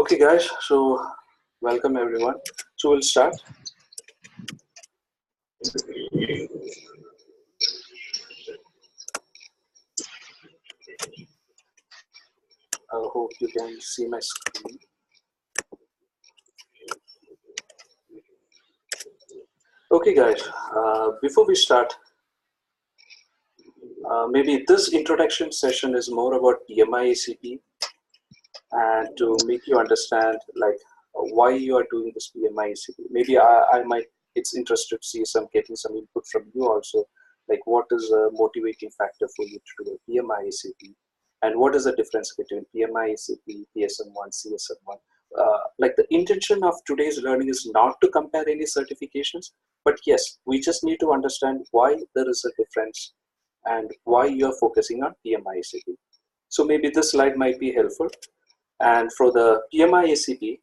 Okay, guys, so welcome everyone. So we'll start. I hope you can see my screen. Okay, guys, before we start, maybe this introduction session is more about PMI ACP and to make you understand like why you are doing this PMI ACP. Maybe I might, it's interested to see getting some input from you also, like what is a motivating factor for you to do a PMI ACP and what is the difference between PMI ACP, PSM1, CSM1. Like the intention of today's learning is not to compare any certifications, but yes, we just need to understand why there is a difference and why you're focusing on PMI ACP. So maybe this slide might be helpful. And for the PMI ACP,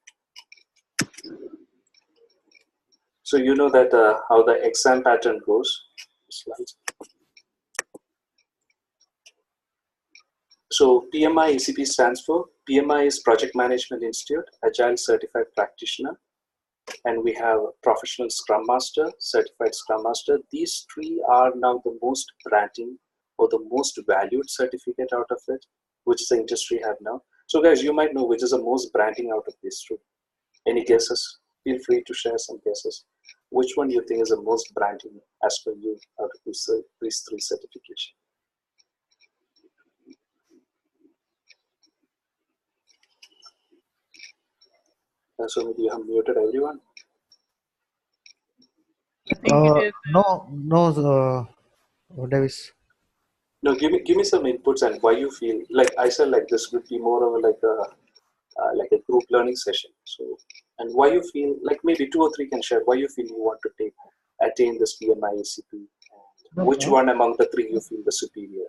so you know that how the exam pattern goes. Slides. So PMI ACP stands for PMI is Project Management Institute, Agile Certified Practitioner, and we have Professional Scrum Master, Certified Scrum Master. These three are now the most branding or the most valued certificate out of it, which the industry have now. So guys, you might know which is the most branding out of these three. Any guesses? Feel free to share some guesses. Which one you think is the most branding as per you out of these three certifications? So maybe you have muted everyone. No, Davis. No, give me some inputs and why you feel like I said like this would be more of like a group learning session. So and why you feel like maybe 2 or 3 can share why you feel you want to attain this PMI ACP. And which one among the 3 you feel the superior?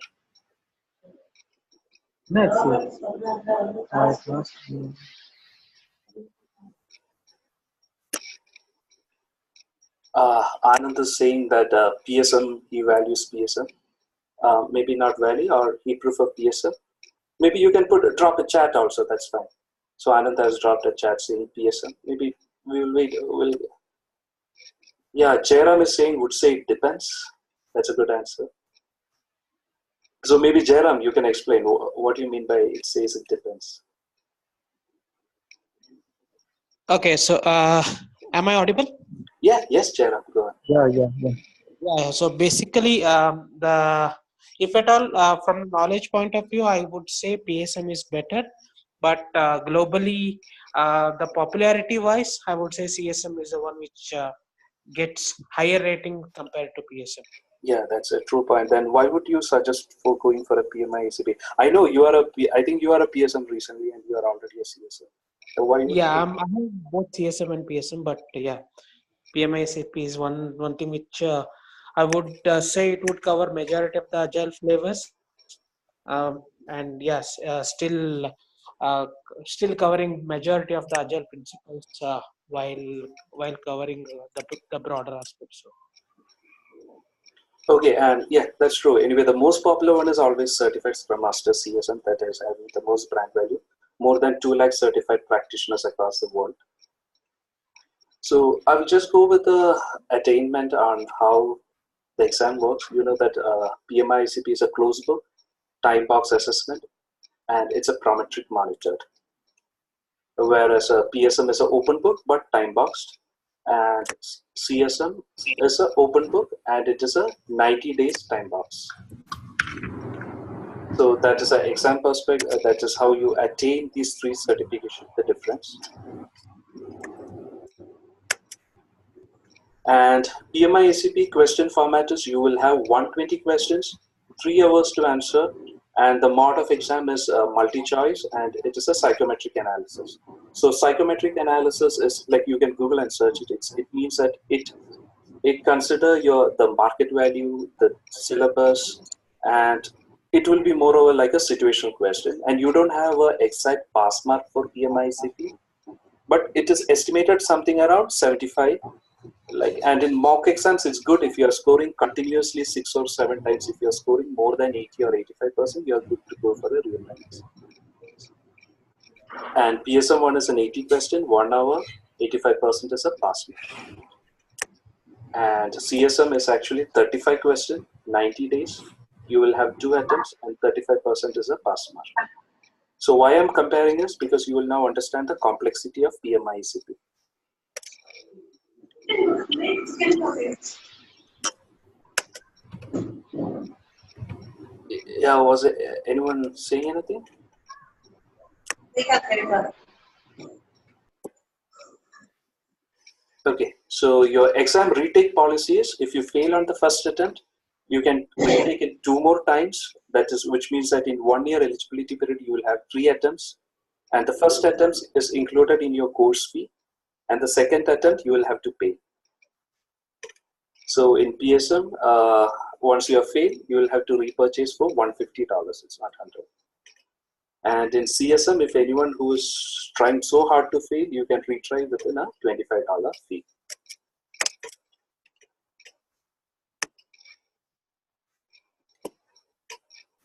Anand is saying that PSM, he values PSM. Maybe not value or he prefer PSM. Maybe you can drop a chat also, that's fine. So Anand has dropped a chat saying PSM. Maybe we will wait. Yeah, Jairam is saying would say it depends. That's a good answer. So maybe Jairam, you can explain what you mean by it says it depends. Okay, so am I audible? Yeah, yes, Jairam, go on. Yeah. So basically, if at all from knowledge point of view, I would say PSM is better, but globally, the popularity wise, I would say CSM is the one which gets higher rating compared to PSM. Yeah, that's a true point. Then why would you suggest for going for a PMI ACP? I know you are I think you are a PSM recently and you are already a CSM. So why I'm both CSM and PSM, but yeah, PMI ACP is one thing which I would say it would cover majority of the agile flavors, and yes, still covering majority of the agile principles while covering the broader aspects. So. Okay, and yeah, that's true. Anyway, the most popular one is always Certified Scrum Master CSM, that is having the most brand value. More than 2 lakh certified practitioners across the world. So I will just go with the attainment on how the exam works. You know that PMI ACP is a closed book, time box assessment, and it's a prometric monitored. Whereas PSM is an open book but time boxed, and CSM is an open book and it is a 90 days time box. So that is an exam perspective. That is how you attain these 3 certifications, the difference. And PMI ACP question format is you will have 120 questions, 3 hours to answer, and the mode of exam is multi-choice and it is a psychometric analysis. So psychometric analysis is like you can Google and search it. It means that it consider the market value, the syllabus, and it will be moreover like a situational question. And you don't have an exact pass mark for PMI ACP, but it is estimated something around 75. And in mock exams, it's good if you are scoring continuously 6 or 7 times. If you are scoring more than 80 or 85%, you are good to go for a real life exam. And PSM 1 is an 80 question, 1 hour, 85% is a pass mark. And CSM is actually 35 question, 90 days. You will have 2 attempts and 35% is a pass mark. So why I'm comparing this? Because you will now understand the complexity of PMI ACP. Yeah, was it anyone saying anything? Okay, so your exam retake policy is if you fail on the first attempt, you can retake it 2 more times. That is, which means that in 1 year eligibility period, you will have 3 attempts. And the first attempt is included in your course fee. And the second attempt, you will have to pay. So in PSM, once you have failed, you will have to repurchase for $150. It's not 100. And in CSM, if anyone who is trying so hard to fail, you can retry within a $25 fee.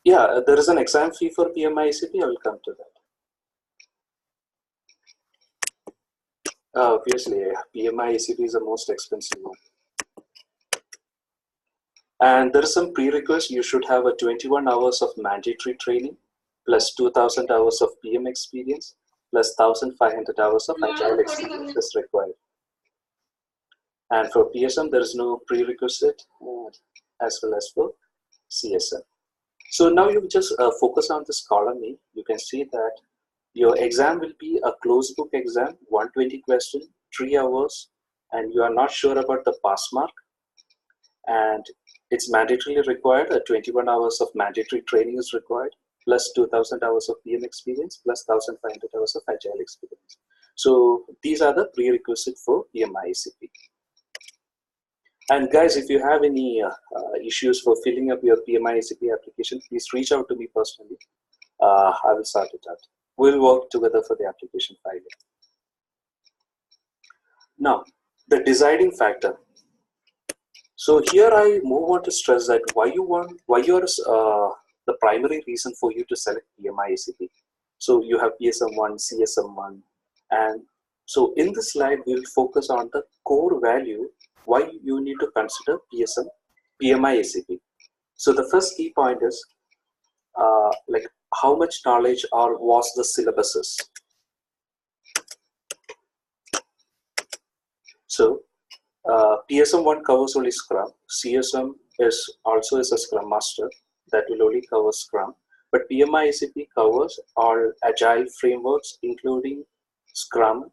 Yeah, there is an exam fee for PMI ACP. I will come to that. Obviously, PMI ACP is the most expensive one. And there is some prerequisite. You should have a 21 hours of mandatory training, plus 2,000 hours of PM experience, plus 1,500 hours of Agile experience is required. And for PSM, there is no prerequisite as well as for CSM. So now you just focus on this column A. You can see that your exam will be a closed book exam, 120 questions, 3 hours, and you are not sure about the pass mark. And it's mandatorily required, 21 hours of mandatory training is required, plus 2,000 hours of PM experience, plus 1,500 hours of Agile experience. So these are the prerequisites for PMI ACP. And guys, if you have any issues for filling up your PMI ACP application, please reach out to me personally. I will sort it out. We'll work together for the application filing. Now, the deciding factor. So here I more want to stress that why you're the primary reason for you to select PMI ACP. So you have PSM1, CSM1, and so in this slide we'll focus on the core value why you need to consider PMI ACP. So the first key point is like how much knowledge or was the syllabuses. So PSM1 covers only Scrum. CSM is also a Scrum Master that will only cover Scrum. But PMI ACP covers all Agile frameworks, including Scrum.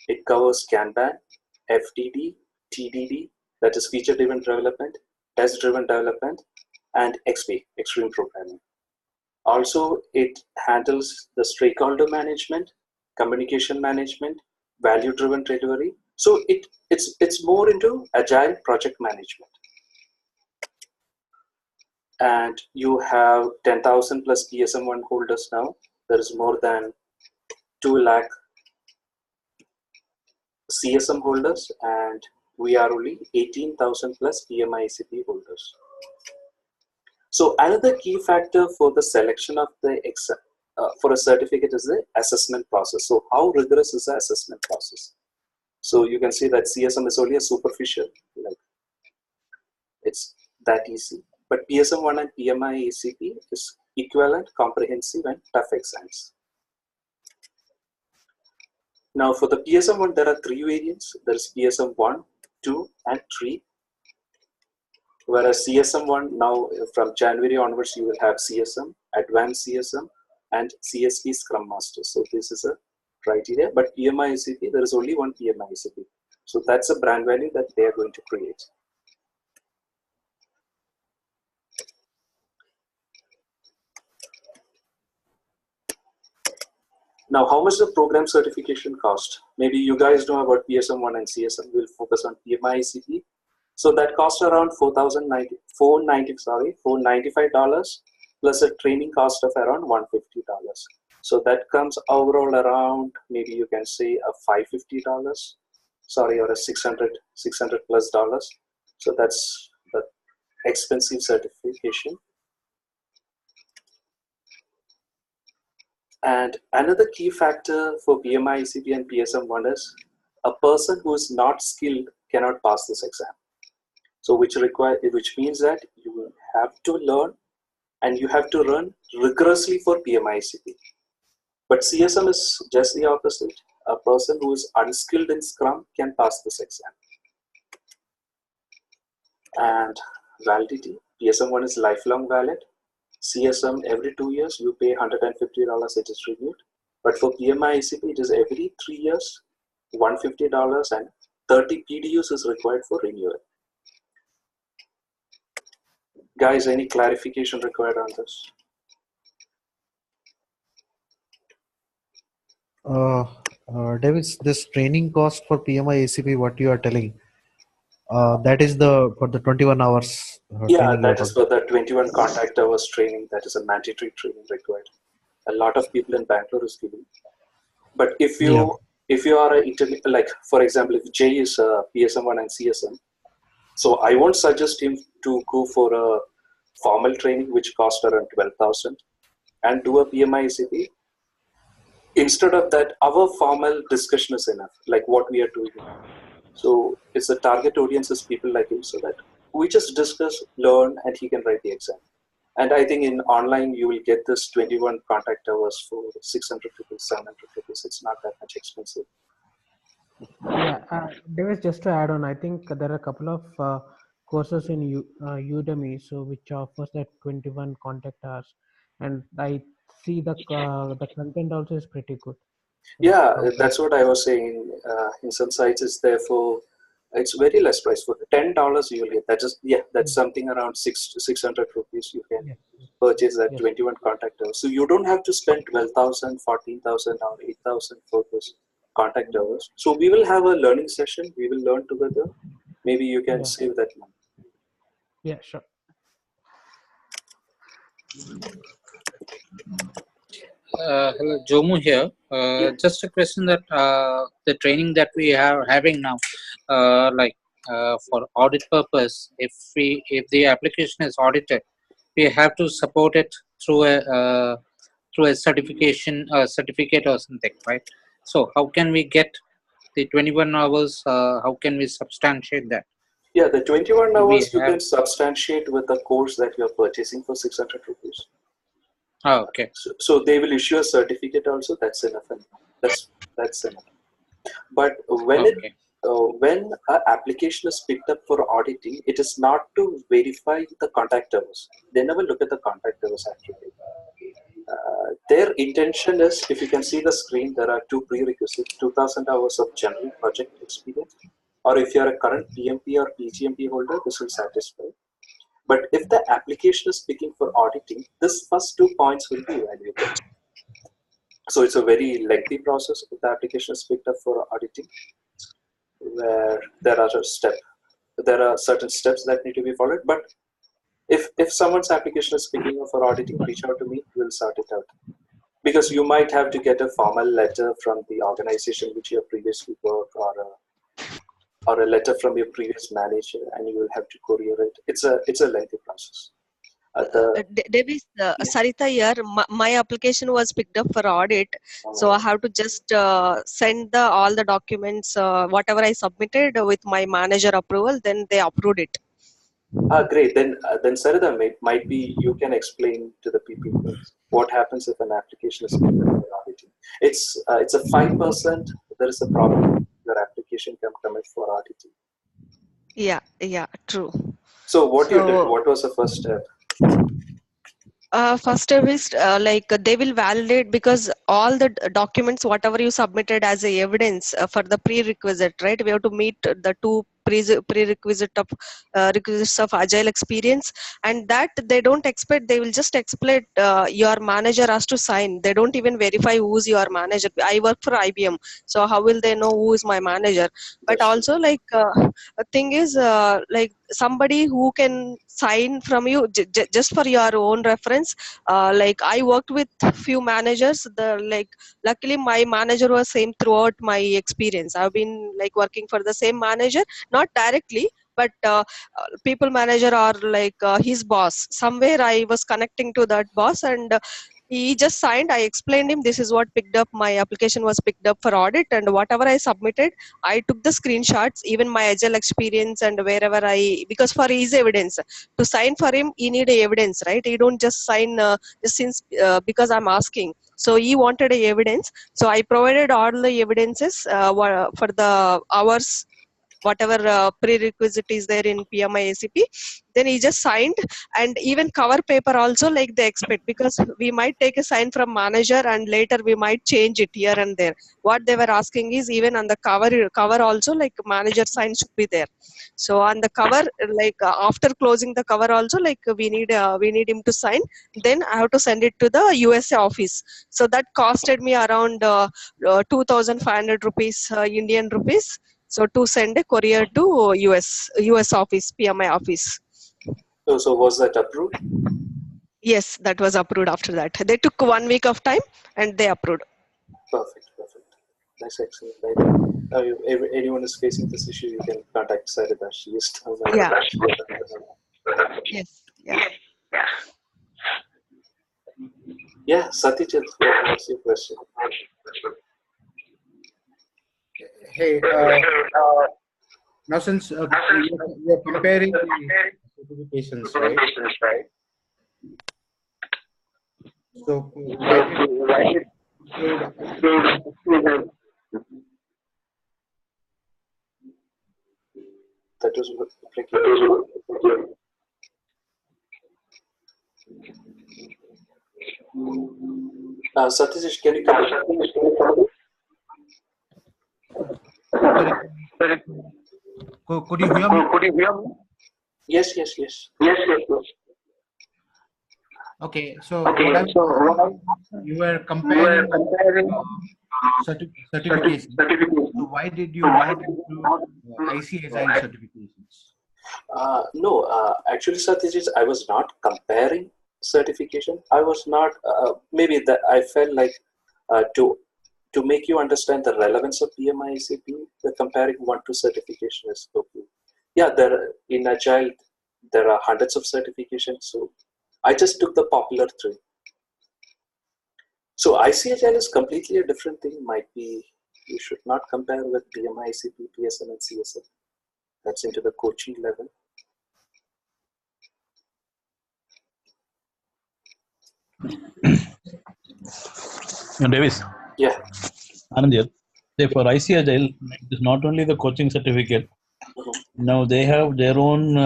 It covers Kanban, FDD, TDD, that is feature-driven development, test-driven development, and XP, extreme programming. Also, it handles the stakeholder management, communication management, value-driven delivery. So it's more into Agile project management. And you have 10,000 plus PSM1 holders now. There is more than 2 lakh CSM holders, and we are only 18,000 plus PMI ACP holders. So another key factor for the selection of the exam for a certificate is the assessment process. So how rigorous is the assessment process? So you can see that CSM is only a superficial, like it's that easy. But PSM1 and PMI ACP is equivalent, comprehensive, and tough exams. Now for the PSM1, there are 3 variants. There is PSM1, 2, and 3. Whereas CSM1, now from January onwards, you will have CSM, Advanced CSM, and CSP Scrum Master. So this is a criteria. But PMI ACP, there is only one PMI ACP. So that's a brand value that they are going to create. Now, how much the program certification cost? Maybe you guys know about PSM1 and CSM. We'll focus on PMI ACP. So that costs around $495 plus a training cost of around $150. So that comes overall around, maybe you can say a $550, sorry, or a $600 plus dollars. So that's the expensive certification. And another key factor for PMI ACP and PSM1 is a person who is not skilled cannot pass this exam. So which means that you have to learn and you have to run rigorously for PMI ACP. But CSM is just the opposite. A person who is unskilled in Scrum can pass this exam. And validity, PSM1 is lifelong valid. CSM, every 2 years, you pay $150, it is renewed. But for PMI ACP, it is every 3 years, $150, and 30 PDUs is required for renewal. Guys, any clarification required on this? Davis, this training cost for PMI ACP, what you are telling, that is for the 21 hours Yeah, training you are that is talking. for the 21 contact hours training. That is a mandatory training required. A lot of people in Bangalore is giving. But if you are like, for example, if Jay is a PSM1 and CSM, so I won't suggest him to go for a formal training which costs around 12,000 and do a PMI ACP. Instead of that, our formal discussion is enough, like what we are doing now. So it's the target audience is people like him, so that we just discuss, learn, and he can write the exam. And I think in online, you will get this 21 contact hours for 600 rupees, 700 rupees. It's not that much expensive. Yeah, Davis, just to add on, I think there are a couple of courses in Udemy, so which offers that 21 contact hours, and I see the content also is pretty good. Yeah, that's what I was saying. In some sites, it's there for it's very less price. For $10, you will get that. That's something around 600 rupees. You can purchase that 21 contact hours. So you don't have to spend 12,000, 14,000, or 8,000 for this contact hours. So we will have a learning session. We will learn together. Maybe you can save that money. Yeah, sure. Hello, Jomu here. Just a question that the training that we are having now, for audit purpose, if the application is audited, we have to support it through a certificate or something, right? So how can we get the 21 hours? How can we substantiate that? Yeah, the 21 hours you can substantiate with the course that you are purchasing for 600 rupees. Oh, okay. So they will issue a certificate also. That's enough. That's enough. But when when an application is picked up for auditing, it is not to verify the contact hours. They never look at the contact hours actually. Their intention is, if you can see the screen, there are two prerequisites: 2,000 hours of general project experience, or if you are a current PMP or PGMP holder, this will satisfy. But if the application is picking for auditing, this first 2 points will be evaluated. So it's a very lengthy process if the application is picked up for auditing, where there are certain steps that need to be followed. But if someone's application is picking up for auditing, reach out to me, we'll sort it out. Because you might have to get a formal letter from the organization which you have previously worked, or a letter from your previous manager, and you will have to courier it. It's a lengthy process. Davis, Sarita here. My application was picked up for audit, so I have to just send all the documents, whatever I submitted with my manager approval. Then they approved it. Great. Then Sarita, might be you can explain to the people what happens if an application is picked up for auditing. It's a 5%. There is a problem. Your application can commit for auditing. Yeah, true. So what you did? What was the first step? First step is they will validate, because all the documents whatever you submitted as a evidence for the prerequisite, right? We have to meet the two prerequisites of agile experience, and that they don't expect. They will just expect your manager has to sign. They don't even verify who's your manager. I work for IBM, so how will they know who is my manager? But also a thing is somebody who can sign from you just for your own reference. I worked with few managers. Luckily my manager was same throughout my experience. I've been working for the same manager, not directly, but people manager or his boss. Somewhere I was connecting to that boss, and He just signed. I explained him this is what picked up. My application was picked up for audit, and whatever I submitted, I took the screenshots, even my agile experience and wherever because for his evidence to sign for him, he need a evidence, right? You don't just sign just since because I'm asking. So he wanted a evidence. So I provided all the evidences for the hours, whatever prerequisite is there in PMI ACP. Then he just signed, and even cover paper also like they expect, because we might take a sign from manager and later we might change it here and there. What they were asking is even on the cover also like manager sign should be there. So on the cover, like after closing the cover also, like we need him to sign. Then I have to send it to the USA office. So that costed me around 2,500 rupees, Indian rupees. So to send a courier to US office, PMI office. So was that approved? Yes, that was approved after that. They took 1 week of time and they approved. Perfect. Nice, excellent. I think if anyone is facing this issue, you can contact Sarita. She is Yeah. Yes. Yeah. Yeah, Satyajit, what's your question? Hey, now since you're comparing the certifications, right? So why did That was applicable. Satyajit, can you come in? Could you hear me? Yes. Okay, so you were comparing certifications. So why did you not include IC Agile certifications? No, actually, Satyajit, I was not comparing certification. I was not. Maybe that I felt like to make you understand the relevance of PMI ACP, the comparing 1 to certification is okay. Yeah, in Agile there are hundreds of certifications, so I just took the popular 3. So IC Agile is completely a different thing. Might be you should not compare with PMI ACP, PSM, and CSM. That's into the coaching level. Davis. Yeah. Anand here. For IC Agile, it is not only the coaching certificate. Now they have their own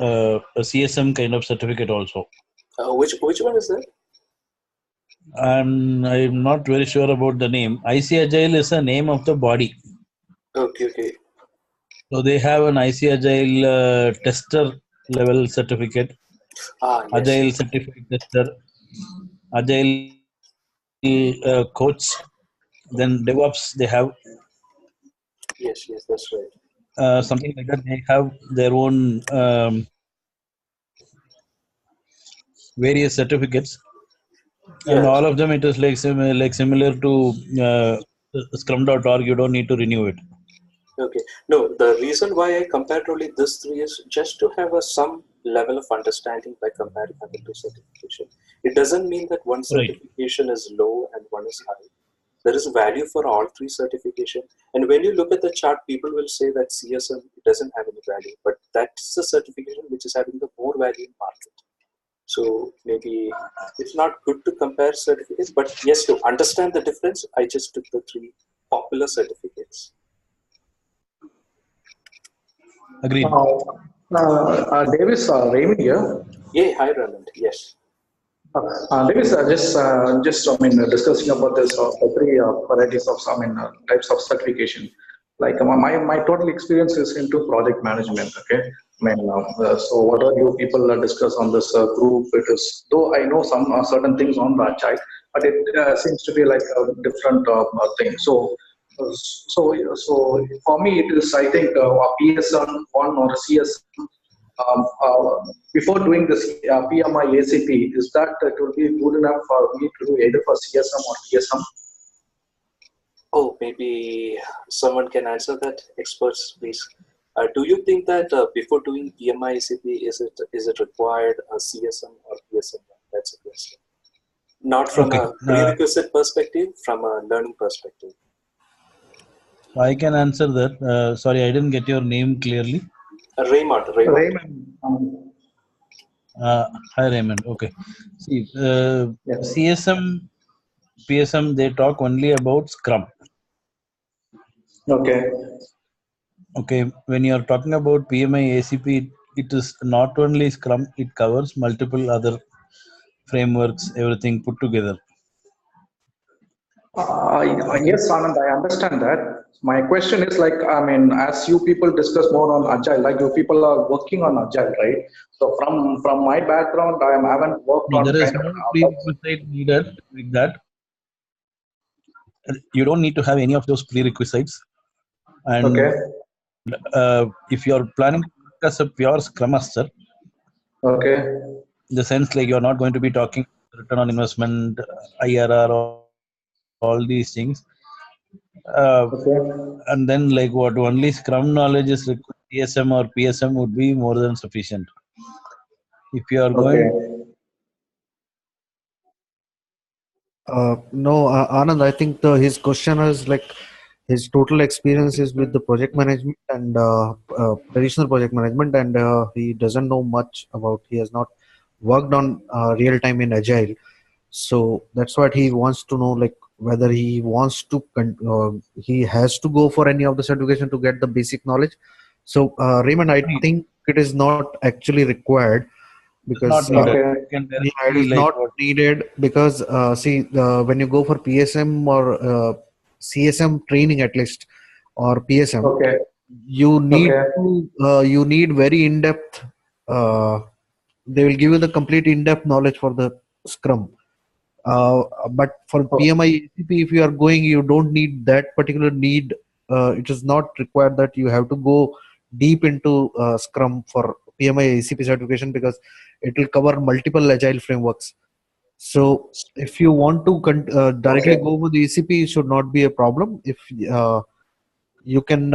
a CSM kind of certificate also. Which one is that? I'm not very sure about the name. IC Agile is the name of the body. Okay. So they have an IC Agile tester level certificate, yes. Agile certified tester, Agile coach, then DevOps they have. Yes, that's right. Something like that. They have their own various certificates, and all of them it is like similar to Scrum.org. You don't need to renew it. Okay. No, the reason why I compared only this 3 is just to have some level of understanding by comparing other 2 certification. It doesn't mean that one certification is low and one is high. There is value for all 3 certification. And when you look at the chart, people will say that CSM doesn't have any value, but that's the certification which is having the more value in market. So maybe it's not good to compare certificates, but yes, to understand the difference, I just took the 3 popular certificates. Agreed. Davis, Raymond here. Yeah, hi Raymond. Yes. Davis, discussing about this the 3 varieties of types of certification. Like my total experience is into project management. Okay, so whatever you people discuss on this group, it is, though I know some certain things on the Agile, but it seems to be like a different thing. So for me, it is, I think, PSM 1 or CSM. Before doing this PMI ACP, is that it will be good enough for me to do either for CSM or PSM? Oh, maybe someone can answer that. Experts, please. Do you think that before doing PMI ACP, is it required a CSM or PSM? That's a question. Not from Okay. a prerequisite perspective, from a learning perspective. I can answer that. Sorry, I didn't get your name clearly. Raymond. Raymond. Hi, Raymond. Okay. See, Yeah. CSM, PSM, they talk only about Scrum. Okay. Okay. When you are talking about PMI ACP, it is not only Scrum, it covers multiple other frameworks, everything put together. Yes, Anand, I understand that. My question is like, I mean, as you people discuss more on Agile, like you people are working on Agile, right? So from my background, I haven't worked No, on there is kind of no an outside. prerequisite needed like that. You don't need to have any of those prerequisites. And Okay. if you are planning to work as a pure Scrum Master, Okay. in the sense like you're not going to be talking return on investment, IRR, all these things. Okay. And then like what only Scrum knowledge is required, TSM or PSM would be more than sufficient. If you are going, Okay. No, Anand, I think his question is like his total experience is with the project management and traditional project management, and he doesn't know much about. He has not worked on real time in Agile, so that's what he wants to know. Like whether he wants to, he has to go for any of the certification to get the basic knowledge. So Raymond, I think it is not actually required it's not because needed. Okay. You can yeah, it directly is like not what needed because see when you go for PSM or CSM training at least or PSM, Okay. you need Okay. to you need very in-depth. Uh, they will give you the complete in-depth knowledge for the Scrum. But for Oh, PMI ACP, if you are going, you don't need that particular need. It is not required that you have to go deep into Scrum for PMI ACP certification because it will cover multiple agile frameworks. So if you want to directly okay. go with the ACP, it should not be a problem. If you can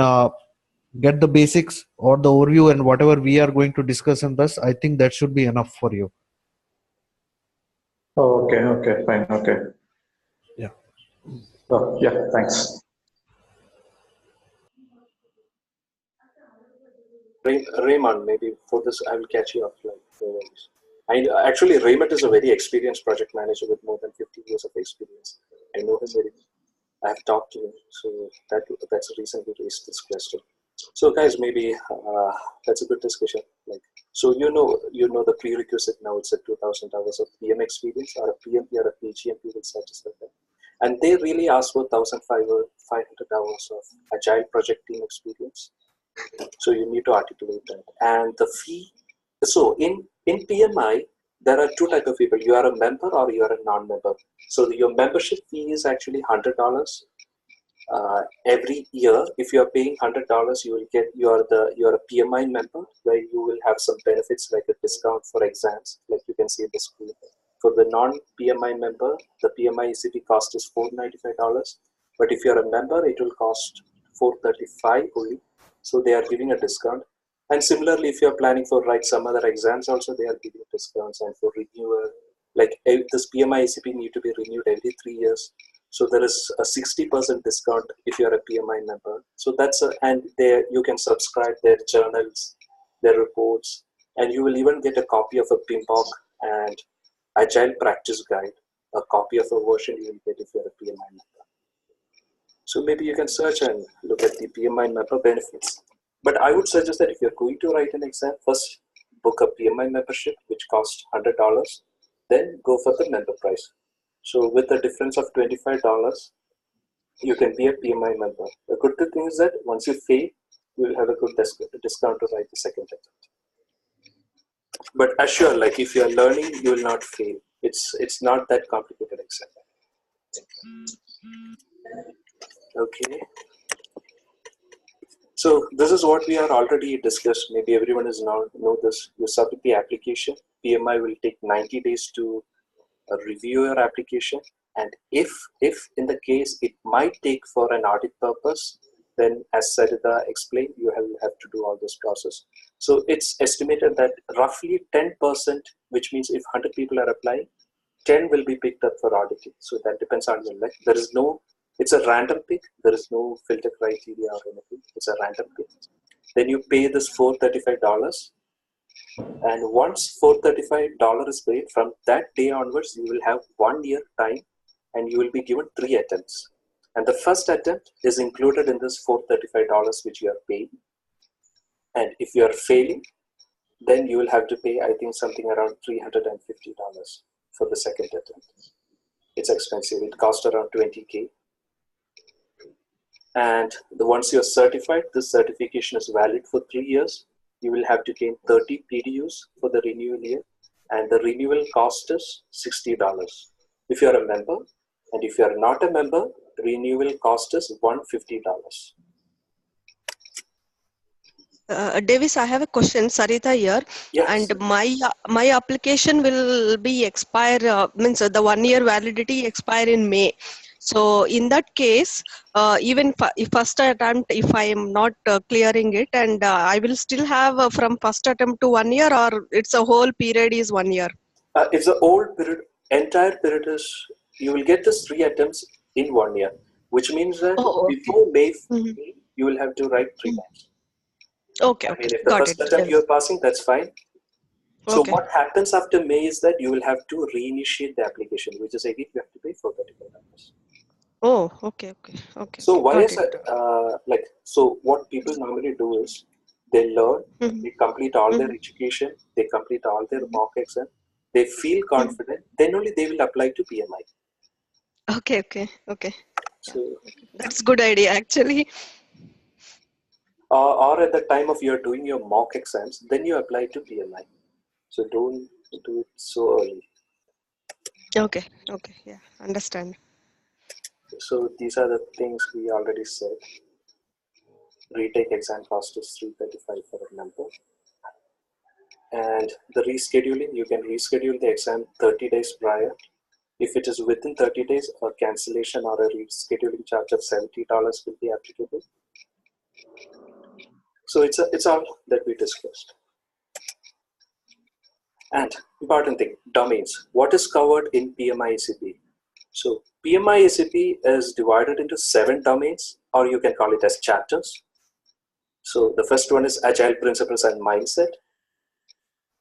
get the basics or the overview and whatever we are going to discuss in this, I think that should be enough for you. Oh, okay. Okay. Fine. Okay. Yeah. Oh, yeah. Thanks. Raymond, maybe for this I will catch you offline. No worries. Actually, Raymond is a very experienced project manager with more than 50 years of experience. I know him very well. I have talked to him, so that's the reason we raised this question. So, guys, maybe that's a good discussion. Like, so you know the prerequisite now. It's a 2,000 hours of PM experience, or a PMP or a PGMP will satisfy that. And they really ask for 1,500 hours of agile project team experience. So you need to articulate that. And the fee. So in PMI, there are two types of people. You are a member or you are a non-member. So your membership fee is actually $100 every year. If you are paying $100, you will get you're a PMI member where you will have some benefits like a discount for exams, like you can see in the screen. For the non-PMI member, the PMI ACP cost is $495, but if you're a member, it will cost $435 only. So they are giving a discount. And similarly, if you're planning for write some other exams, also they are giving discounts. And for renewal, like this PMI ACP need to be renewed every 3 years. So there is a 60% discount if you're a PMI member. So and there you can subscribe their journals, their reports, and you will even get a copy of a PMBOK and Agile practice guide, a copy of a version you will get if you're a PMI member. So maybe you can search and look at the PMI member benefits. But I would suggest that if you're going to write an exam, first book a PMI membership, which costs $100, then go for the member price. So with a difference of $25, you can be a PMI member. The good thing is that once you fail, you will have a good discount to write the second attempt. But assure, like if you are learning, you will not fail. It's not that complicated exam. Okay. So this is what we are already discussed. Maybe everyone is now know this. You submit the application. PMI will take 90 days to review your application. And if in the case it might take for an audit purpose, Then as Sarita explained, you have to do all this process. So it's estimated that roughly 10%, which means if 100 people are applying, 10 will be picked up for auditing. So that depends on your luck. There is no, it's a random pick. There is no filter criteria or anything. It's a random pick. Then you pay this $435. And once $435 is paid, from that day onwards, you will have 1 year time and you will be given 3 attempts. And the first attempt is included in this $435 which you are paying. And if you are failing, then you will have to pay, I think, something around $350 for the second attempt. It's expensive. It costs around 20K. And once you're certified, this certification is valid for 3 years. You will have to gain 30 PDUs for the renewal year. And the renewal cost is $60 if you're a member. And if you're not a member, renewal cost is $150. Davis, I have a question, Sarita here. Yes. And my application will be expire, means the 1 year validity expire in May. So in that case, even if first attempt, if I am not clearing it, and I will still have from first attempt to 1 year, or it's a whole period is 1 year? If the old period, entire period is, you will get this 3 attempts in 1 year, which means that before May, you will have to write 3 times. Okay, I okay. mean, if the Got first it. attempt you're passing, that's fine. So Okay. what happens after May is that you will have to reinitiate the application, which is again, you have to pay $435. Oh, okay, okay, okay. So Okay. why Got is it. that, so what people normally do is they learn, they complete all their education, they complete all their mock exam, they feel confident, then only they will apply to PMI. Okay, okay, okay. So, Okay. That's good idea actually. or at the time of you're doing your mock exams, then you apply to PMI. So don't do it so early. Okay, okay, yeah, understand. So these are the things we already said. Retake exam cost is $335 for a member. And the rescheduling, you can reschedule the exam 30 days prior. If it is within 30 days, a cancellation or a rescheduling charge of $70 will be applicable. So it's all that we discussed. And important thing, domains. What is covered in PMI ACP? So PMI ACP is divided into 7 domains, or you can call it as chapters. So the first one is Agile Principles and Mindset.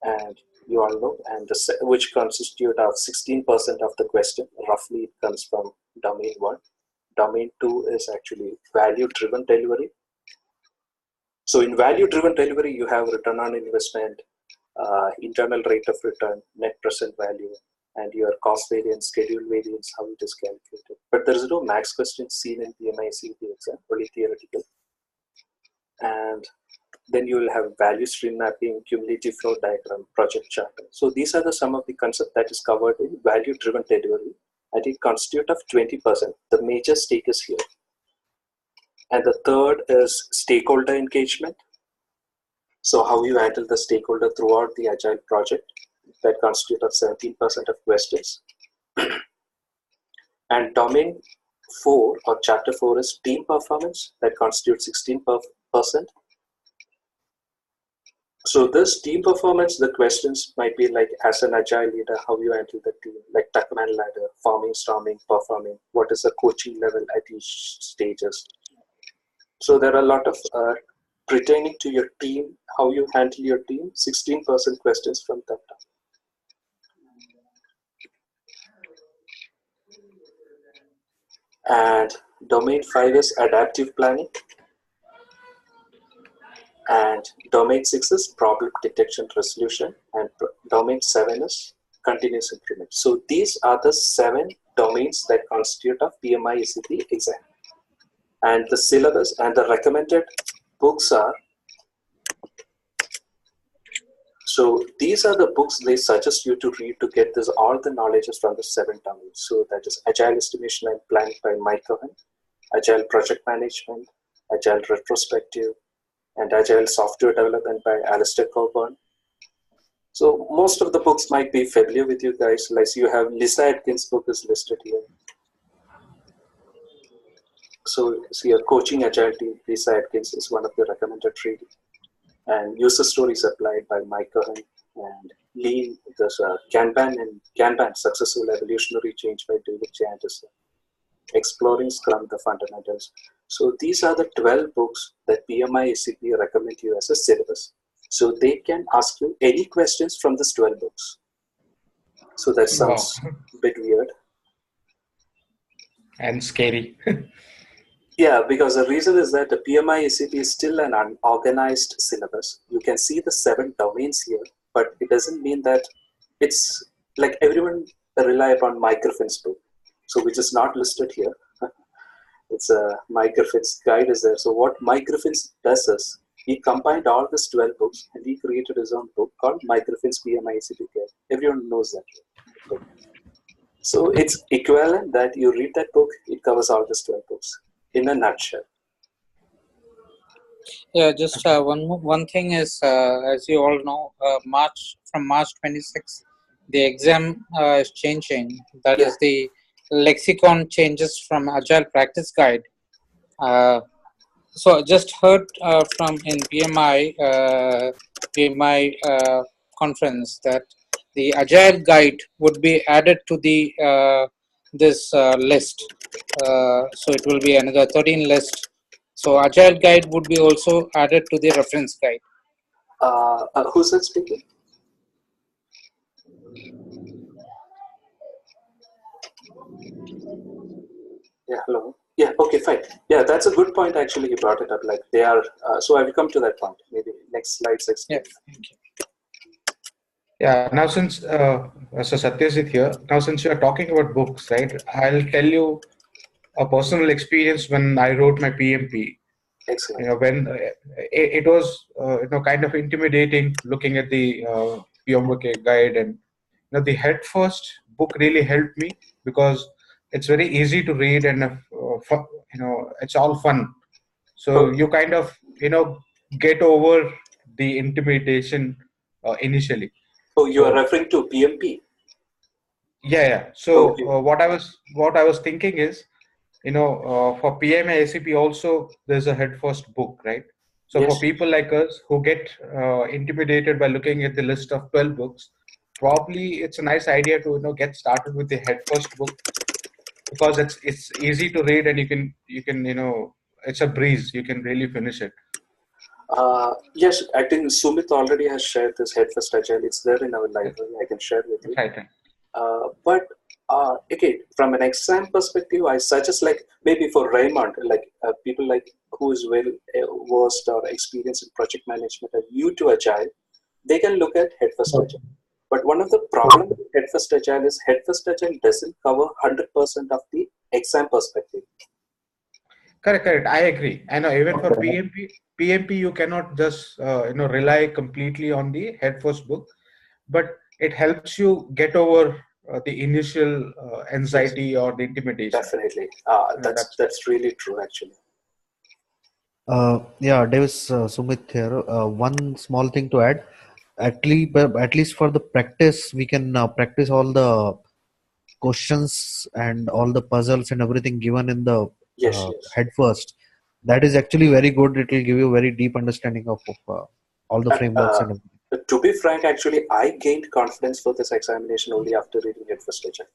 And you all know, and which constitute of 16% of the question. Roughly it comes from domain 1. Domain 2 is actually value-driven delivery. So in value-driven delivery, you have return on investment, internal rate of return, net present value, and your cost variance, schedule variance, how it is calculated. But there is no max question seen in PMI ACP exam, only theoretical. And then you will have value stream mapping, cumulative flow diagram, project chart. So these are some of the concepts that is covered in value-driven delivery, and it constitutes of 20%. The major stake is here. And the third is stakeholder engagement. So how you handle the stakeholder throughout the Agile project, that constitutes of 17% of questions. And domain 4 or chapter 4 is team performance, that constitutes 16%. So this team performance, the questions might be like, as an Agile leader, how you handle the team, like Tuckman ladder, farming, storming, performing, what is the coaching level at each stages. So there are a lot of pertaining to your team, how you handle your team, 16% questions from that. And domain 5 is adaptive planning. And domain 6 is problem detection resolution. And domain 7 is continuous improvement. So these are the 7 domains that constitute of PMI ACP exam. And the syllabus and the recommended books are, so these are the books they suggest you to read to get this all the knowledges from the 7 domains. So that is Agile Estimation and Planning by Mike Cohen, Agile Project Management, Agile Retrospective, and Agile Software Development by Alistair Coburn. So most of the books might be familiar with you guys, like you have Lisa Atkins' book is listed here. So see, a coaching agile team, Lisa Atkins is one of the recommended training. And user stories applied by Mike Cohen, and Lean, there's Kanban and Kanban, Successful Evolutionary Change by David J. Anderson, Exploring Scrum, the Fundamentals. So these are the 12 books that PMI ACP recommend you as a syllabus. So they can ask you any questions from these 12 books. So that sounds a bit weird. And scary. Yeah, because the reason is that the PMI ACP is still an unorganized syllabus. You can see the 7 domains here, but it doesn't mean that it's like everyone rely upon Mike Griffin's book, so which is not listed here. It's a Mike Griffin's guide is there. So what Mike Griffin does is he combined all these 12 books and he created his own book called Mike Griffin's PMI ACP Guide. Everyone knows that book. So it's equivalent that you read that book, it covers all these 12 books in a nutshell. Yeah, just one thing is, as you all know, from March 26, the exam is changing. That is the lexicon changes from Agile Practice Guide. So I just heard from in PMI conference that the Agile Guide would be added to the this list. So it will be another 13 list. So Agile Guide would be also added to the reference guide. Who's that speaking? Yeah, hello. Yeah, okay, fine. Yeah, that's a good point. Actually, you brought it up. Like they are. So I will come to that point. Maybe next slide. Yeah, thank you. Yeah, now since so Satyajit here, now since you are talking about books, right? I'll tell you a personal experience when I wrote my PMP. Excellent. You know, when it was kind of intimidating looking at the PMBOK guide, and the head first book really helped me because it's very easy to read and it's all fun. So you kind of get over the intimidation initially. Oh, you are referring to PMP? Yeah. So what I was thinking is, for PMI ACP also there's a head first book, right? So Yes. for people like us who get intimidated by looking at the list of 12 books, probably it's a nice idea to get started with the head first book, because it's easy to read and you can it's a breeze. You can really finish it. Yes, I think Sumit already has shared this Head First Agile. It's there in our library. I can share with you. Right. But again, from an exam perspective, I suggest like maybe for Raymond, like people like who is well versed or experienced in project management and new to Agile, they can look at Head First Agile. But one of the problems with Head First Agile is Head First Agile doesn't cover 100% of the exam perspective. Correct. I agree. I know even for PMP, you cannot just rely completely on the head first book, but it helps you get over the initial anxiety or the intimidation. Definitely, that's really true, actually. Davis, Sumit here. One small thing to add. At least for the practice, we can practice all the questions and all the puzzles and everything given in the head first. That is actually very good. It will give you a very deep understanding of all the frameworks and everything. To be frank, actually, I gained confidence for this examination only after reading Head First Agile,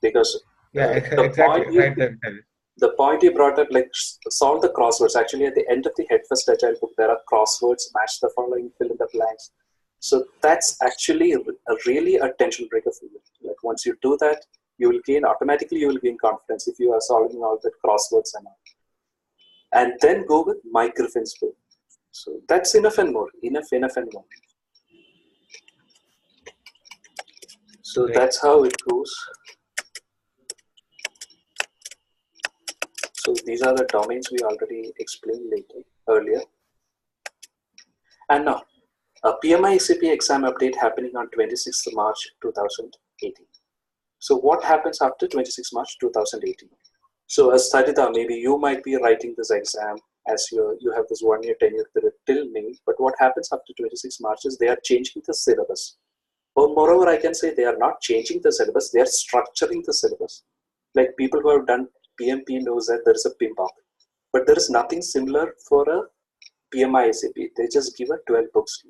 because the point you brought up, like solve the crosswords. Actually, at the end of the Head First Agile book, there are crosswords, match the following, fill in the blanks. So that's actually really a tension breaker for you. Like once you do that, you will gain confidence if you are solving all the crosswords and all. And then go with Mike Griffin's book. So that's enough and more. Enough and more. So that's how it goes. So these are the domains we already explained earlier. And now, a PMI ACP exam update happening on 26th March 2018. So what happens after 26 March 2018? So as Sadita, maybe you might be writing this exam as you have this 1 year tenure period till May, but what happens after 26 March is they are changing the syllabus. Or moreover, I can say they are not changing the syllabus, they are structuring the syllabus. Like people who have done PMP knows that there is a PMBOK. But there is nothing similar for a PMI ACP. They just give a 12 books.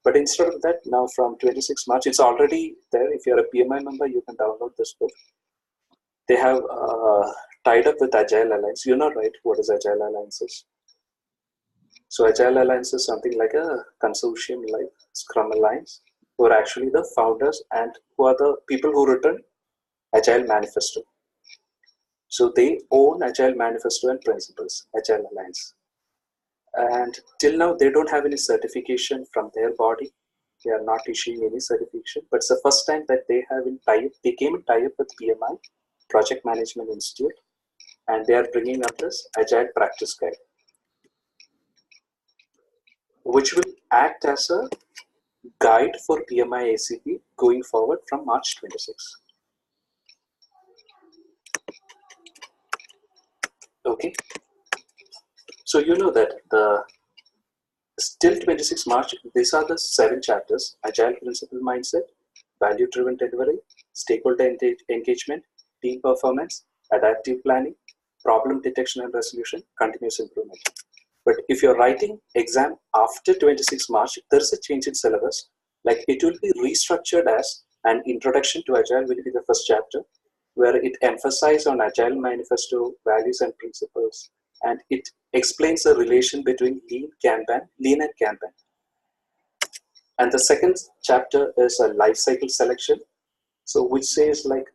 But instead of that, now from 26 March, it's already there. If you're a PMI member, you can download this book. They have tied up with Agile Alliance. You know, right, what is Agile Alliance is? So Agile Alliance is something like a consortium like Scrum Alliance, who are actually the founders and who are the people who written Agile Manifesto. So they own Agile Manifesto and Principles, Agile Alliance. And till now, they don't have any certification from their body. They are not issuing any certification, but it's the first time that they have in tie-up. They came in tie-up with PMI, Project Management Institute, and they are bringing up this Agile Practice Guide, which will act as a guide for PMI ACP going forward from March 26. Okay, so you know that the still 26 March, these are the 7 chapters: Agile Principle Mindset, Value-Driven Delivery, Stakeholder Engagement, Team Performance, Adaptive Planning, Problem Detection and Resolution, Continuous Improvement. But if you're writing exam after 26 March, there's a change in syllabus. Like it will be restructured as an Introduction to Agile will be the first chapter, where it emphasizes on Agile Manifesto, values and principles, and it explains the relation between lean and Kanban. And the second chapter is a life cycle selection. So which says like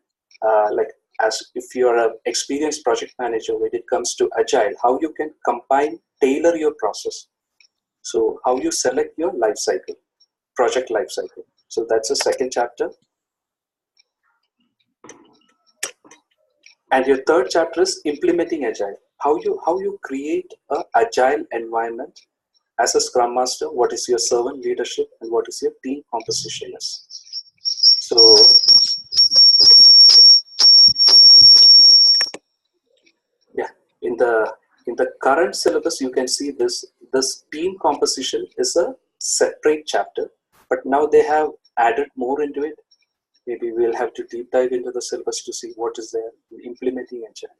as if you're an experienced project manager when it comes to Agile, how you can combine, tailor your process. So how you select your life cycle, project life cycle. So that's the second chapter. And your third chapter is implementing Agile. How you create an Agile environment as a Scrum Master. What is your servant leadership and what is your team composition is. So yeah, in the current syllabus, you can see this team composition is a separate chapter, but now they have added more into it. Maybe we'll have to deep dive into the syllabus to see what is there in implementing Agile.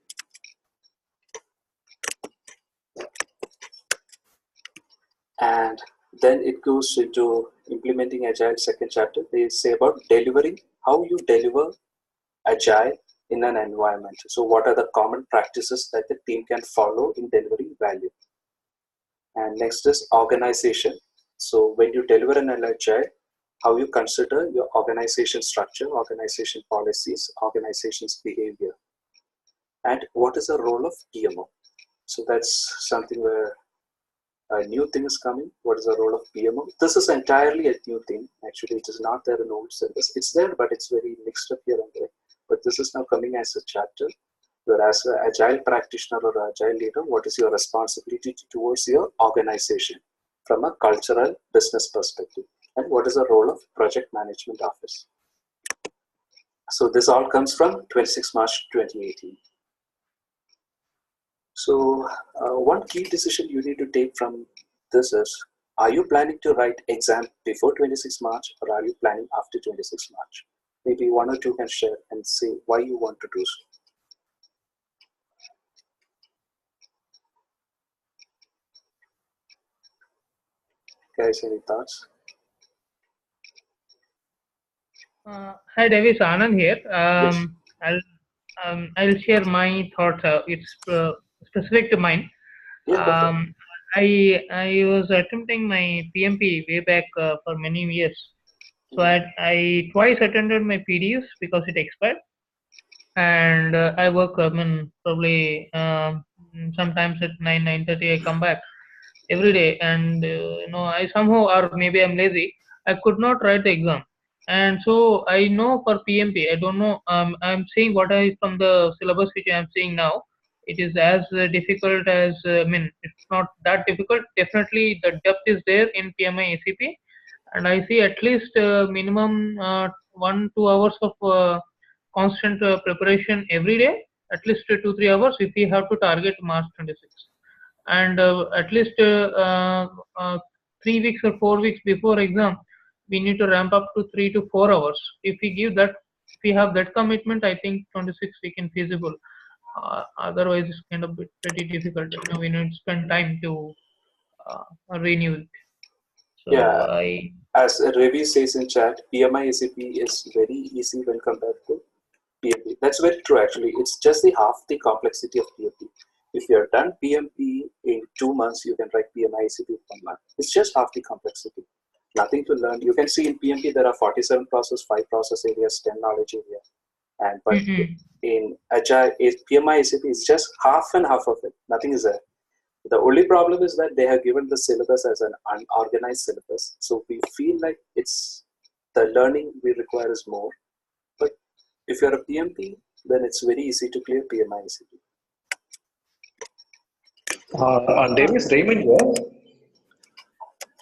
And then it goes into implementing Agile second chapter. They say about delivering, how you deliver Agile in an environment. So what are the common practices that the team can follow in delivering value? And next is organization. So when you deliver an Agile, how you consider your organization structure, organization policies, organization's behavior, and what is the role of PMO. So that's something where a new thing is coming. What is the role of PMO? This is entirely a new thing. Actually, it is not there in old syllabus. It's there, but it's very mixed up here and there. But this is now coming as a chapter, whereas an Agile practitioner or Agile leader, what is your responsibility towards your organization from a cultural business perspective? And what is the role of project management office? So this all comes from 26 March 2018. So one key decision you need to take from this is, are you planning to write exam before 26 March or are you planning after 26 March? Maybe one or two can share and say why you want to do so. Guys, any thoughts? Hi, Davis. Anand here. Yes. I'll share my thoughts. It's specific to mine. Yeah, I was attempting my PMP way back for many years. So I twice attended my PDUs because it expired, and I work. Probably sometimes at 9:30 I come back every day, and I somehow, or maybe I'm lazy, I could not write the exam. And so I know for PMP, I don't know. I'm seeing what I from the syllabus which I'm seeing now. It is as difficult as it's not that difficult. Definitely, the depth is there in PMI ACP, and I see at least minimum 1-2 hours of constant preparation every day. At least 2-3 hours if we have to target March 26. And at least 3 weeks or 4 weeks before exam, we need to ramp up to 3 to 4 hours. If we give that, if we have that commitment, I think 26 we can feasible. Otherwise, it's kind of pretty difficult. We need to spend time to renew it. So Yeah, as Ravi says in chat, PMI ACP is very easy when compared to PMP. That's very true actually. It's just the half the complexity of PMP. If you're done PMP in 2 months, you can write PMI ACP in 1 month. It's just half the complexity. Nothing to learn. You can see in PMP there are 47 process, 5 process areas, 10 knowledge area. And but in Agile, PMI ACP is just half and half of it. Nothing is there. The only problem is that they have given the syllabus as an unorganized syllabus. So we feel like it's the learning we require is more. But if you're a PMP, then it's very easy to clear PMI ACP. Davis Raymond here.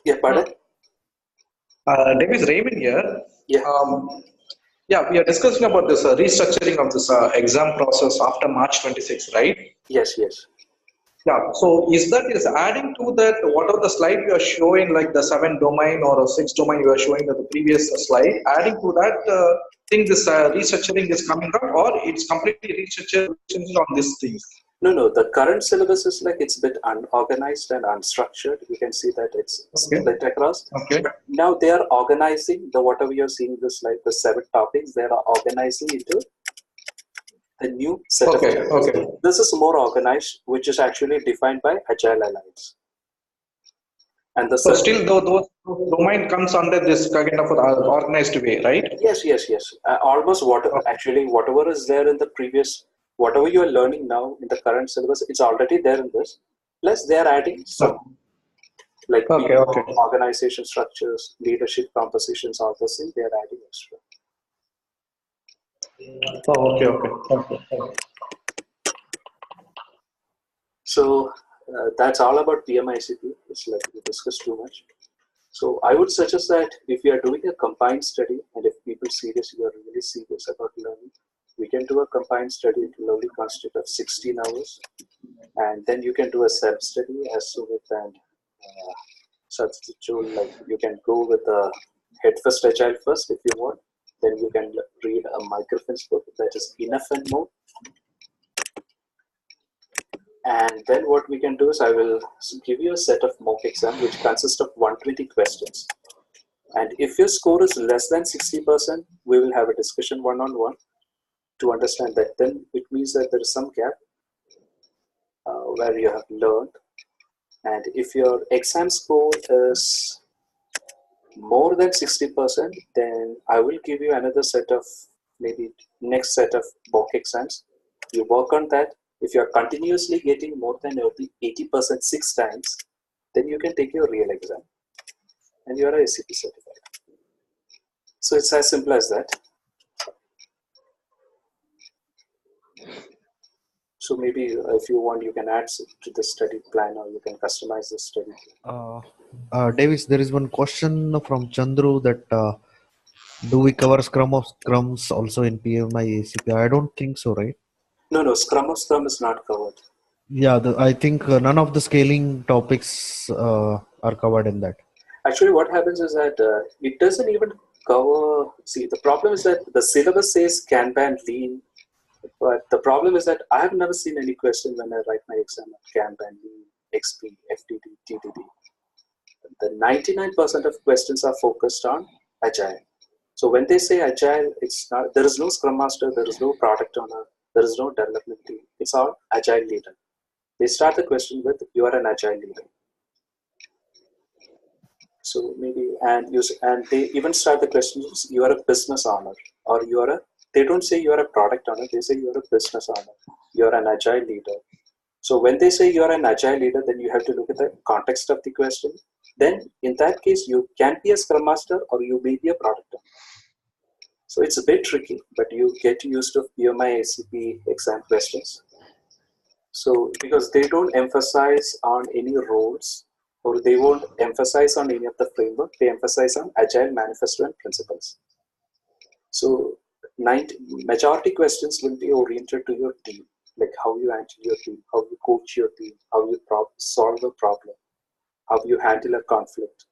Yeah, pardon? Davis Raymond here. Yeah. Yeah, we are discussing about this restructuring of this exam process after March 26, right? Yes, yes. Yeah, so is adding to that, whatever the slide you are showing, like the 7 domain or 6 domain you are showing in the previous slide, adding to that thing, this restructuring is coming up, or it's completely restructured on these things? No, the current syllabus is like it's a bit unorganized and unstructured. You can see that it's split across. Okay. But now they are organizing the whatever you're seeing this like the 7 topics, they are organizing into the new set of topics. Okay. This is more organized, which is actually defined by Agile Alliance. And so still though those domain comes under this kind of organized way, right? Yes. Almost whatever is there in the previous, whatever you are learning now in the current syllabus, it's already there in this. Plus they are adding some like organization structures, leadership compositions, all those things they are adding extra. Okay. So that's all about PMI ACP. It's like we discussed too much. So I would suggest that if you are doing a combined study, and if people you are really serious about learning, we can do a combined study. It will only consist of 16 hours. And then you can do a self-study as Sumit and substitute, like you can go with a head first Agile first if you want. Then you can read a microfinance book that is enough and more. And then what we can do is I will give you a set of mock exam which consists of 120 questions. And if your score is less than 60%, we will have a discussion one-on-one to understand that. Then it means that there is some gap where you have learned. And if your exam score is more than 60%, then I will give you another set of, maybe next set of mock exams. You work on that. If you are continuously getting more than 80% 6 times, then you can take your real exam and you are a ACP certified. So it's as simple as that. So maybe if you want, you can add to the study plan or you can customize the study. Davis, there is one question from Chandru that do we cover Scrum of Scrums also in PMI ACP? I don't think so, right? No, Scrum of Scrum is not covered. Yeah, I think none of the scaling topics are covered in that. Actually, what happens is that it doesn't even cover. See, the problem is that the syllabus says Kanban, Lean, but the problem is that I have never seen any question when I write my exam on Kanban, Lean, XP, FTD, TDD. The 99% of questions are focused on Agile. So when they say Agile, it's not. There is no Scrum Master, there is no Product Owner, there is no development team. It's all Agile Leader. They start the question with, you are an Agile Leader. So maybe, and they even start the question, you are a business owner, or they don't say you are a product owner, they say you are a business owner. You are an Agile Leader. So when they say you are an Agile Leader, then you have to look at the context of the question. Then in that case, you can be a Scrum Master or you may be a product owner. So it's a bit tricky, but you get used to PMI ACP exam questions. So because they don't emphasize on any roles, or they won't emphasize on any of the framework, they emphasize on Agile manifesto and principles. So majority questions will be oriented to your team, like how you handle your team, how you coach your team, how you solve a problem, how you handle a conflict,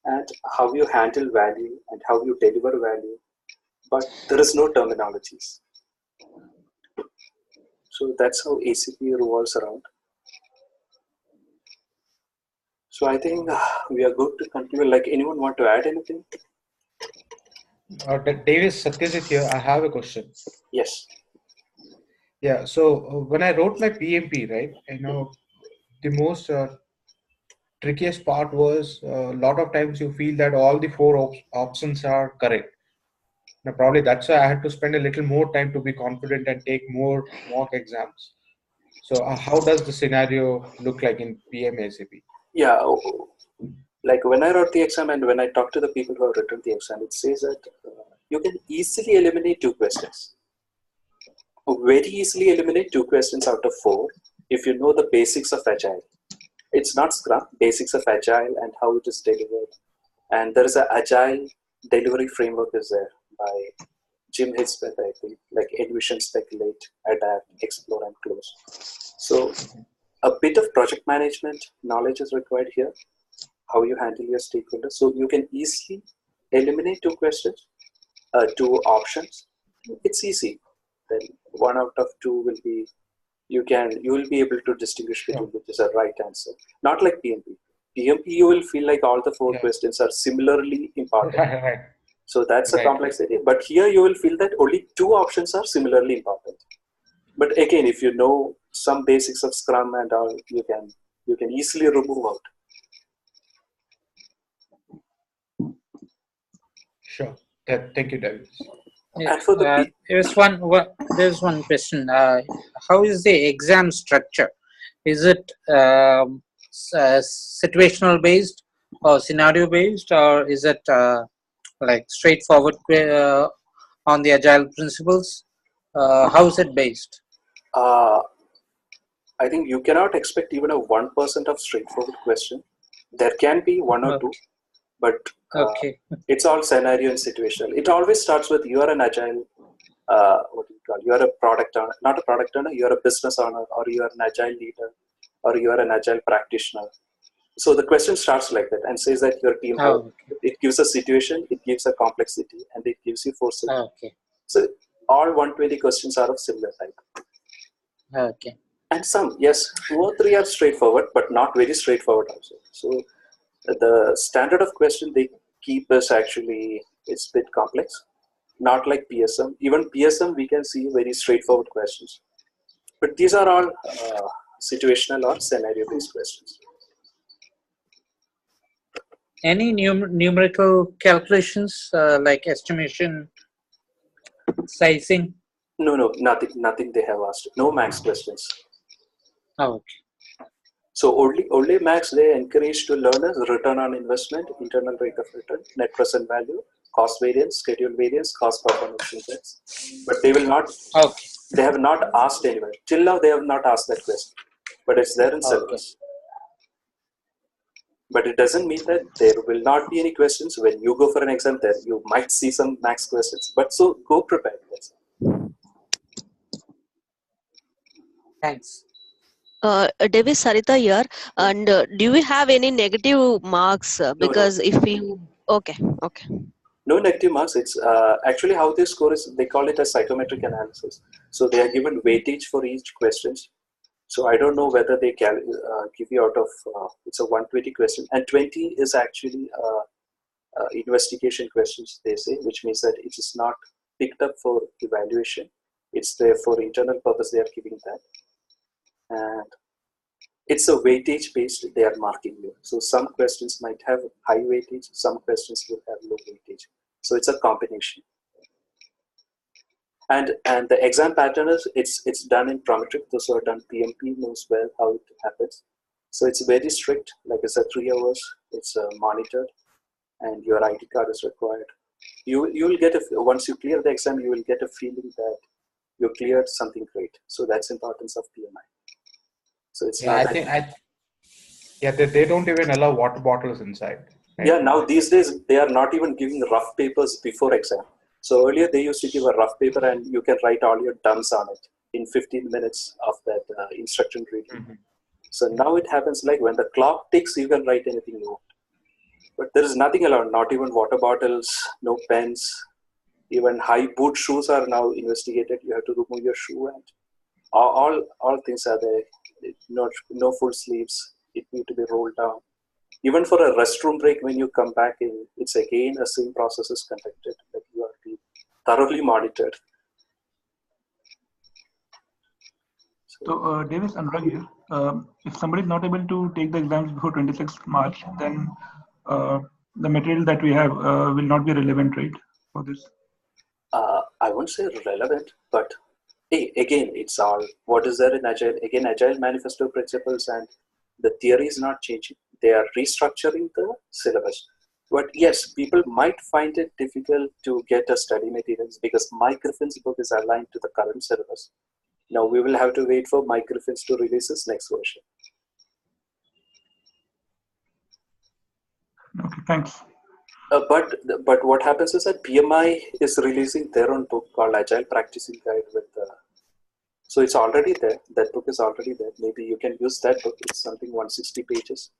and how you handle value and how you deliver value. But there is no terminologies. So that's how ACP revolves around. So I think we are good to conclude. Like, anyone want to add anything? Davis, Satyajit here. I have a question. Yes. Yeah. So when I wrote my PMP, right, the most trickiest part was a lot of times you feel that all the four options are correct. Now, probably that's why I had to spend a little more time to be confident and take more mock exams. So, how does the scenario look like in PMACP? Yeah. Like when I wrote the exam and when I talked to the people who have written the exam, it says that you can easily eliminate 2 questions. Very easily eliminate 2 questions out of 4 if you know the basics of Agile. It's not Scrum, basics of Agile and how it is delivered. And there is an Agile delivery framework is there by Jim Hitzberg, I think, like envision, speculate, adapt, explore, and close. So a bit of project management knowledge is required here, how you handle your stakeholders. So you can easily eliminate 2 questions, 2 options. It's easy. Then 1 out of 2 will be, you will be able to distinguish between which is a right answer. Not like PMP. PMP, you will feel like all the 4 questions are similarly important. Right. So that's a complexity. But here you will feel that only 2 options are similarly important. But again, if you know some basics of Scrum and all, you can easily remove out. Sure. Thank you, Davis. And for the there's one question. How is the exam structure? Is it situational based or scenario based, or is it like straightforward on the Agile principles? How is it based? I think you cannot expect even a 1% of straightforward question. There can be 1 or 2, but it's all scenario and situational. It always starts with you are an Agile, what do you call? You are a product owner, not a product owner. You are a business owner, or you are an Agile leader, or you are an Agile practitioner. So the question starts like that and says that your team. It gives a situation, it gives a complexity, and it gives you 4 scenarios. So all 120 questions are of similar type. And some, yes, 2 or 3 are straightforward, but not very straightforward also. So the standard of question they keep is actually, it's a bit complex. Not like PSM. Even PSM, we can see very straightforward questions. But these are all situational or scenario-based questions. Any numerical calculations like estimation, sizing? No, nothing they have asked. No max questions. Okay. So only max they encourage to learners return on investment, internal rate of return, net present value, cost variance, schedule variance, cost performance index. But they will not. They have not asked anyone till now. They have not asked that question, but it's there in syllabus. But it doesn't mean that there will not be any questions when you go for an exam. There you might see some max questions, but so go prepared. Thanks. Davis, Sarita here, and do we have any negative marks? Because if you okay. No negative marks. It's actually how they score is they call it a psychometric analysis. So they are given weightage for each questions. So I don't know whether they can give you out of it's a 120 question, and 20 is actually investigation questions they say, which means that it is not picked up for evaluation. It's there for internal purpose. They are giving that, and it's a weightage based. They are marking you. So some questions might have high weightage, some questions will have low weightage. So it's a combination. And the exam pattern is it's done in Prometric. Those who have done PMP knows well how it happens. So it's very strict. Like I said, 3 hours. It's monitored, and your ID card is required. You will get once you clear the exam, you will get a feeling that you cleared something great. So that's importance of PMI. So it's not. They don't even allow water bottles inside. Right? Yeah, now these days they are not even giving rough papers before exam. So earlier they used to give a rough paper and you can write all your dumps on it in 15 minutes of that instruction reading. So now it happens like when the clock ticks, you can write anything you want. But there is nothing allowed, not even water bottles, no pens, even high boot shoes are now investigated. You have to remove your shoe and all things are there. No full sleeves. It need to be rolled down. Even for a restroom break, when you come back in, it's again the same process is conducted. Like you are being thoroughly monitored. So, Davis and Rag here. If somebody is not able to take the exams before 26th March, then the material that we have will not be relevant, right, for this? I won't say relevant, but again, it's all what is there in Agile. Again, Agile manifesto principles and the theory is not changing. They are restructuring the syllabus. But yes, people might find it difficult to get a study materials because Mike Griffin's book is aligned to the current syllabus. Now we will have to wait for Mike Griffin's to release his next version. Okay, thanks. But what happens is that PMI is releasing their own book called Agile Practicing Guide with so it's already there. That book is already there. Maybe you can use that book. It's something 160 pages.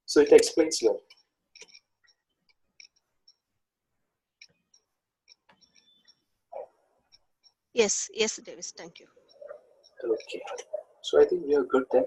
So it explains well. Yes, Davis, thank you. Okay. So I think we are good then.